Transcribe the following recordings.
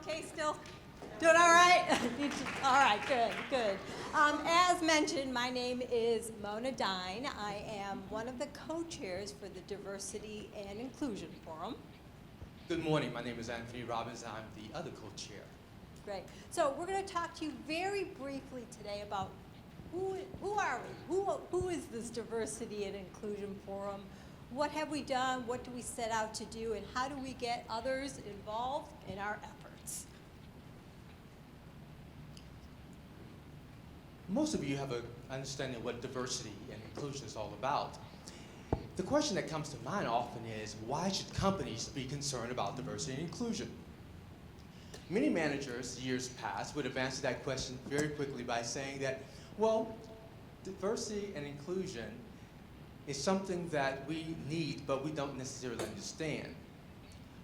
okay still? Doing all right? All right, good, good. As mentioned, my name is Mona Dine. I am one of the co-chairs for the Diversity and Inclusion Forum. Good morning. My name is Anthony Robbins. I'm the other co-chair. Great. So we're going to talk to you very briefly today about who are we? Who is this Diversity and Inclusion Forum? What have we done? What do we set out to do? And how do we get others involved in our efforts? Most of you have an understanding of what diversity and inclusion is all about. The question that comes to mind often is, why should companies be concerned about diversity and inclusion? Many managers, years past, would have answered that question very quickly by saying that, well, diversity and inclusion is something that we need, but we don't necessarily understand.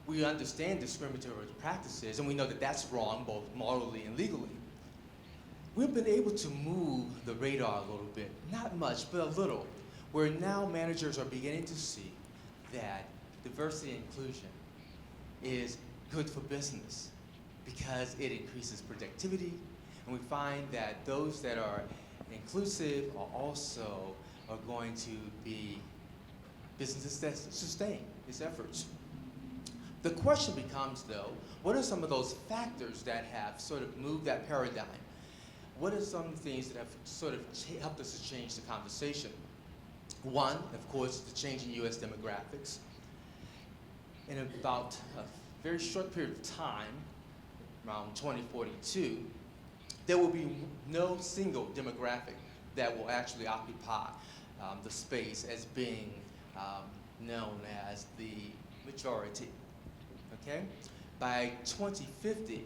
We understand discriminatory practices, and we know that that's wrong, both morally and legally. We've been able to move the radar a little bit, not much, but a little, where now managers are beginning to see that diversity and inclusion is good for business because it increases productivity, and we find that those that are inclusive are also going to be businesses that sustain its efforts. The question becomes, though, what are some of those factors that have sort of moved that paradigm? What are some things that have sort of helped us to change the conversation? One, of course, is the change in U.S. demographics. In about a very short period of time, around 2042, there will be no single demographic that will actually occupy the space as being known as the majority. Okay? By 2050,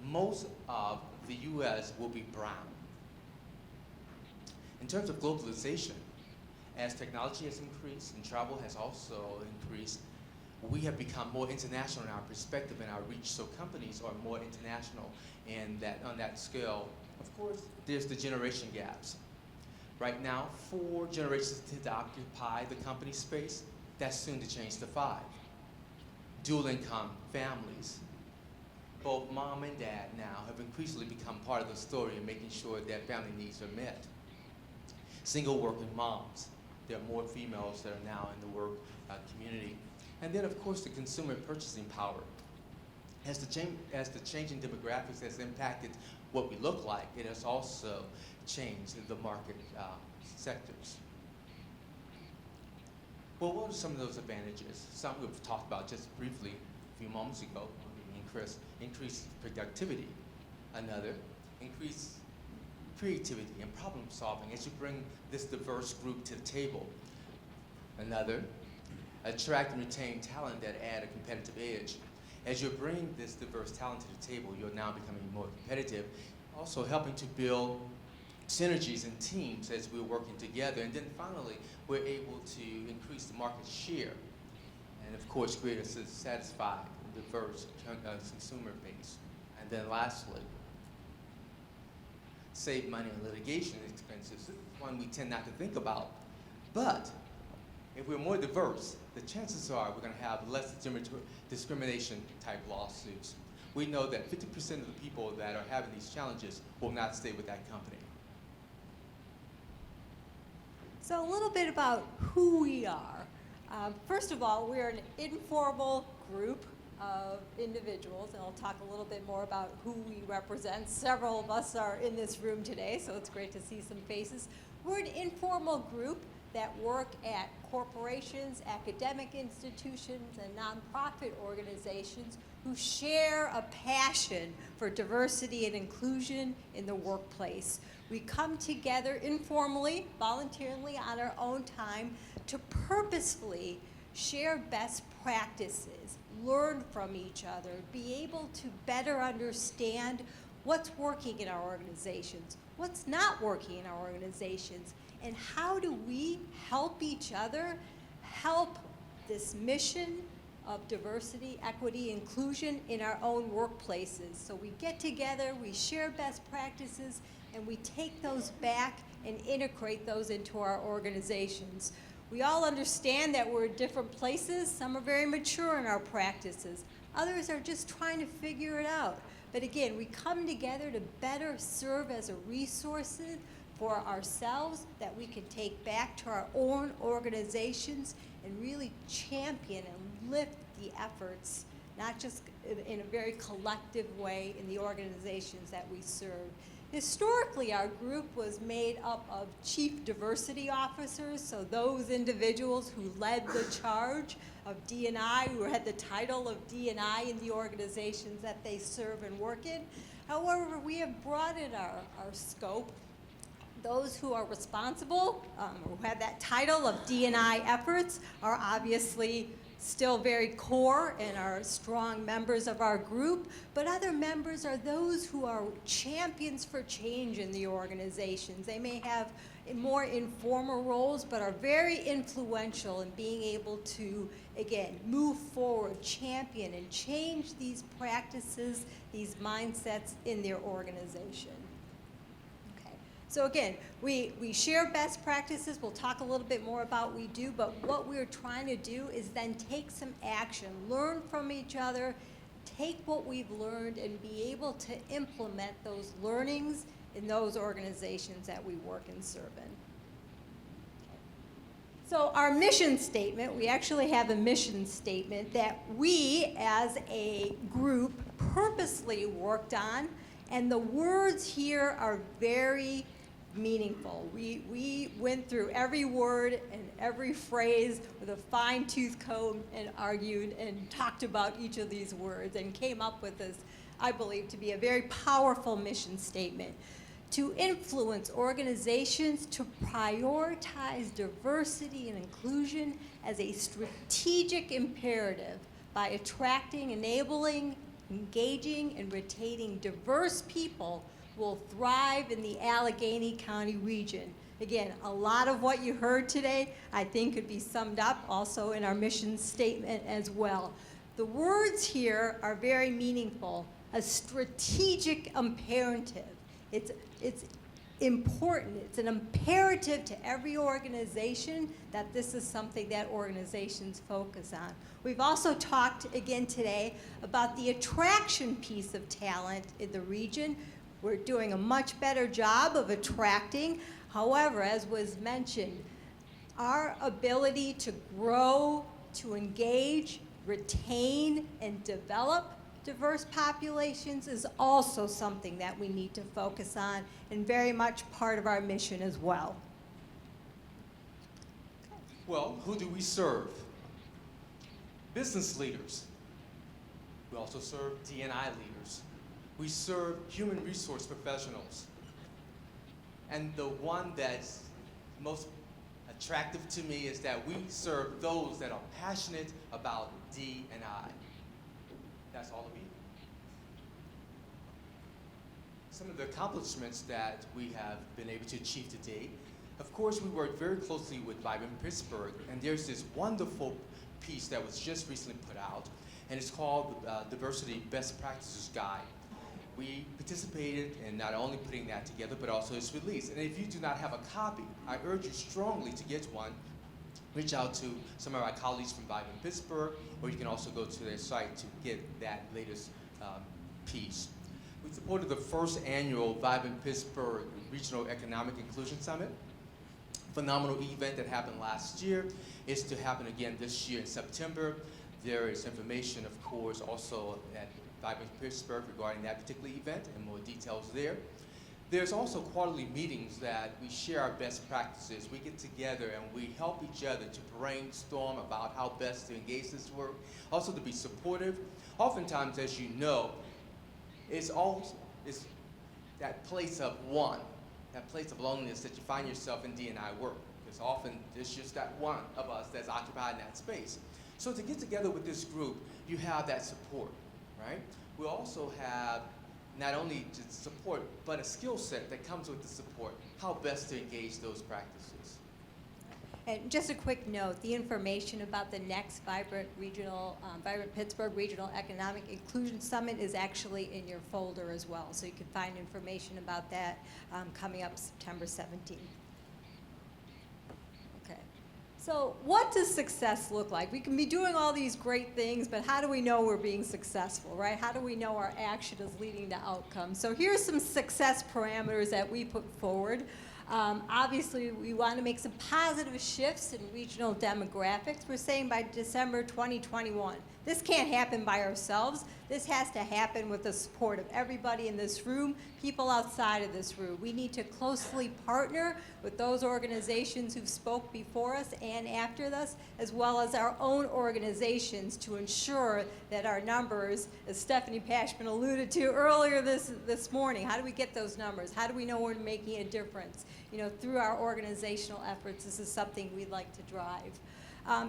most of the U.S. will be brown. In terms of globalization, as technology has increased and travel has also increased, we have become more international in our perspective and our reach, so companies are more international and that on that scale. Of course, there's the generation gaps. Right now, 4 generations tend to occupy the company space. That's soon to change to 5. Dual income families. Both mom and dad now have increasingly become part of the story in making sure that family needs are met. Single working moms. There are more females that are now in the work community. And then, of course, the consumer purchasing power. As the change in demographics has impacted what we look like, it has also changed the market sectors. Well, what are some of those advantages? Some we've talked about just briefly a few moments ago. Increased productivity. Another, increased creativity and problem solving as you bring this diverse group to the table. Another, attract and retain talent that add a competitive edge. As you bring this diverse talent to the table, you're now becoming more competitive, also helping to build synergies and teams as we're working together. And then finally, we're able to increase the market share and, of course, create a satisfied, diverse consumer base. And then lastly, save money on litigation expenses. This is one we tend not to think about. But if we're more diverse, the chances are we're going to have less discrimination type lawsuits. We know that 50% of the people that are having these challenges will not stay with that company. So a little bit about who we are. First of all, we're an informal group of individuals, and I'll talk a little bit more about who we represent. Several of us are in this room today, so it's great to see some faces. We're an informal group that work at corporations, academic institutions, and nonprofit organizations who share a passion for diversity and inclusion in the workplace. We come together informally, voluntarily, on our own time to purposefully share best practices, learn from each other, be able to better understand what's working in our organizations, what's not working in our organizations, and how do we help each other help this mission of diversity, equity, inclusion in our own workplaces. So we get together, we share best practices, and we take those back and integrate those into our organizations. We all understand that we're in different places. Some are very mature in our practices. Others are just trying to figure it out. But again, we come together to better serve as a resource for ourselves that we can take back to our own organizations and really champion and lift the efforts, not just in a very collective way in the organizations that we serve. Historically, our group was made up of chief diversity officers, so those individuals who led the charge of D&I, who had the title of D&I in the organizations that they serve and work in. However, we have broadened our scope. Those who are responsible, who have that title of D&I efforts, are obviously still very core and are strong members of our group, but other members are those who are champions for change in the organizations. They may have more informal roles, but are very influential in being able to, again, move forward, champion, and change these practices, these mindsets in their organization. So again, we share best practices. We'll talk a little bit more about what we do, but what we're trying to do is then take some action, learn from each other, take what we've learned and be able to implement those learnings in those organizations that we work and serve in. So our mission statement, we actually have a mission statement that we as a group purposely worked on, and the words here are very meaningful. We went through every word and every phrase with a fine-tooth comb and argued and talked about each of these words and came up with this, I believe, to be a very powerful mission statement. To influence organizations to prioritize diversity and inclusion as a strategic imperative by attracting, enabling, engaging, and retaining diverse people will thrive in the Allegheny County region. Again, a lot of what you heard today, I think, could be summed up also in our mission statement as well. The words here are very meaningful. A strategic imperative. It's important. It's an imperative to every organization that this is something that organizations focus on. We've also talked again today about the attraction piece of talent in the region. We're doing a much better job of attracting. However, as was mentioned, our ability to grow, to engage, retain, and develop diverse populations is also something that we need to focus on and very much part of our mission as well. Well, who do we serve? Business leaders. We also serve D&I leaders. We serve human resource professionals. And the one that's most attractive to me is that we serve those that are passionate about D&I. That's all of you. Some of the accomplishments that we have been able to achieve to date. Of course, we work very closely with Vibrant Pittsburgh, and there's this wonderful piece that was just recently put out, and it's called Diversity Best Practices Guide. We participated in not only putting that together, but also its release. And if you do not have a copy, I urge you strongly to get one. Reach out to some of our colleagues from Vibrant Pittsburgh, or you can also go to their site to get that latest piece. We supported the first annual Vibrant Pittsburgh Regional Economic Inclusion Summit. Phenomenal event that happened last year. Is to happen again this year in September. There is information, of course, also at Vibrant Pittsburgh regarding that particular event and more details there. There's also quarterly meetings that we share our best practices. We get together and we help each other to brainstorm about how best to engage this work, also to be supportive. Oftentimes, as you know, it's that place of one, that place of loneliness that you find yourself in D&I work. Because often there's just that one of us that's occupied in that space. So to get together with this group, you have that support, right? We also have not only just support, but a skill set that comes with the support, how best to engage those practices. And just a quick note, the information about the next Vibrant Pittsburgh Regional Economic Inclusion Summit is actually in your folder as well. So you can find information about that coming up September 17th. Okay. So what does success look like? We can be doing all these great things, but how do we know we're being successful, right? How do we know our action is leading to outcomes? So here's some success parameters that we put forward. Obviously, we want to make some positive shifts in regional demographics. We're saying by December 2021. This can't happen by ourselves. This has to happen with the support of everybody in this room, people outside of this room. We need to closely partner with those organizations who spoke before us and after us, as well as our own organizations, to ensure that our numbers, as Stephanie Pashman alluded to earlier this morning, how do we get those numbers? How do we know we're making a difference? You know, through our organizational efforts, this is something we'd like to drive.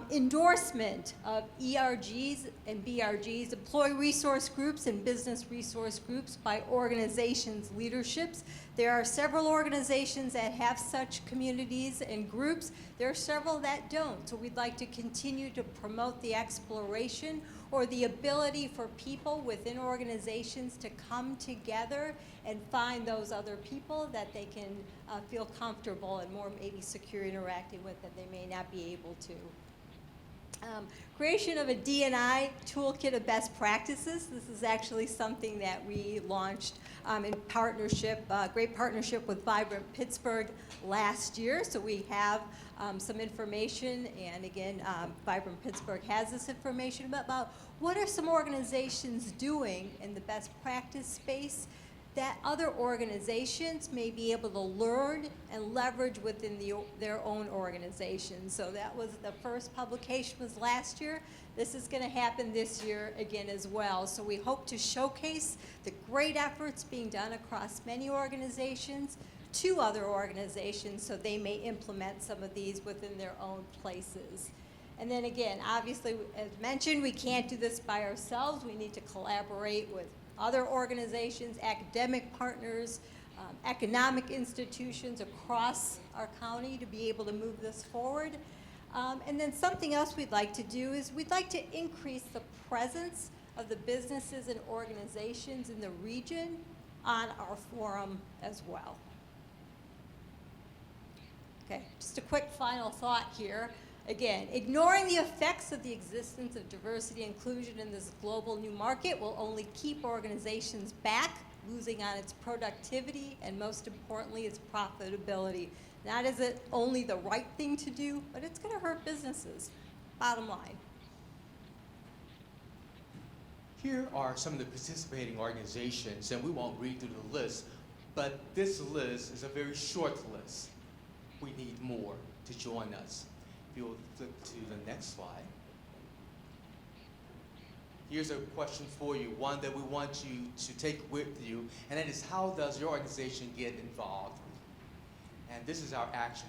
Endorsement of ERGs and BRGs, employee resource groups and business resource groups by organizations' leaderships. There are several organizations that have such communities and groups. There are several that don't. So we'd like to continue to promote the exploration or the ability for people within organizations to come together and find those other people that they can feel comfortable and more maybe secure interacting with that they may not be able to. Creation of a D&I toolkit of best practices. This is actually something that we launched in partnership, great partnership with Vibrant Pittsburgh last year. So we have some information, and again, Vibrant Pittsburgh has this information about what are some organizations doing in the best practice space that other organizations may be able to learn and leverage within their own organization. So that was the first publication was last year. This is going to happen this year again as well. So we hope to showcase the great efforts being done across many organizations to other organizations so they may implement some of these within their own places. And then again, obviously, as mentioned, we can't do this by ourselves. We need to collaborate with other organizations, academic partners, economic institutions across our county to be able to move this forward. And then something else we'd like to do is we'd like to increase the presence of the businesses and organizations in the region on our forum as well. Okay, just a quick final thought here. Again, ignoring the effects of the existence of diversity and inclusion in this global new market will only keep organizations back, losing on its productivity and most importantly, its profitability. Not is it only the right thing to do, but it's going to hurt businesses. Bottom line. Here are some of the participating organizations, and we won't read through the list, but this list is a very short list. We need more to join us. If you'll flip to the next slide. Here's a question for you, one that we want you to take with you, and that is, how does your organization get involved? And this is our action,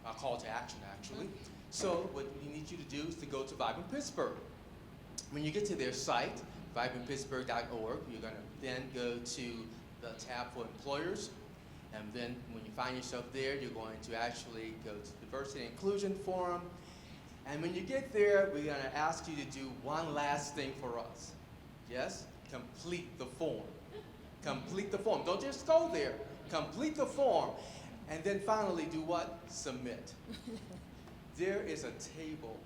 our call to action, actually. So what we need you to do is to go to Vibrant Pittsburgh. When you get to their site, vibrantpittsburgh.org, you're going to then go to the tab for employers. And then when you find yourself there, you're going to actually go to Diversity and Inclusion Forum. And when you get there, we're going to ask you to do one last thing for us. Yes? Complete the form. Complete the form. Don't just go there. Complete the form. And then finally do what? Submit. There is a table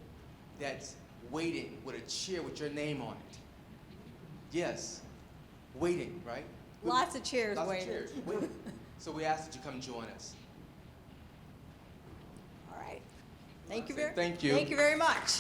that's waiting with a chair with your name on it. Yes. Waiting, right? Lots of chairs Lots waiting. of chairs waiting. So we ask that you come join us. All right. Thank you Thank you. Thank you very much.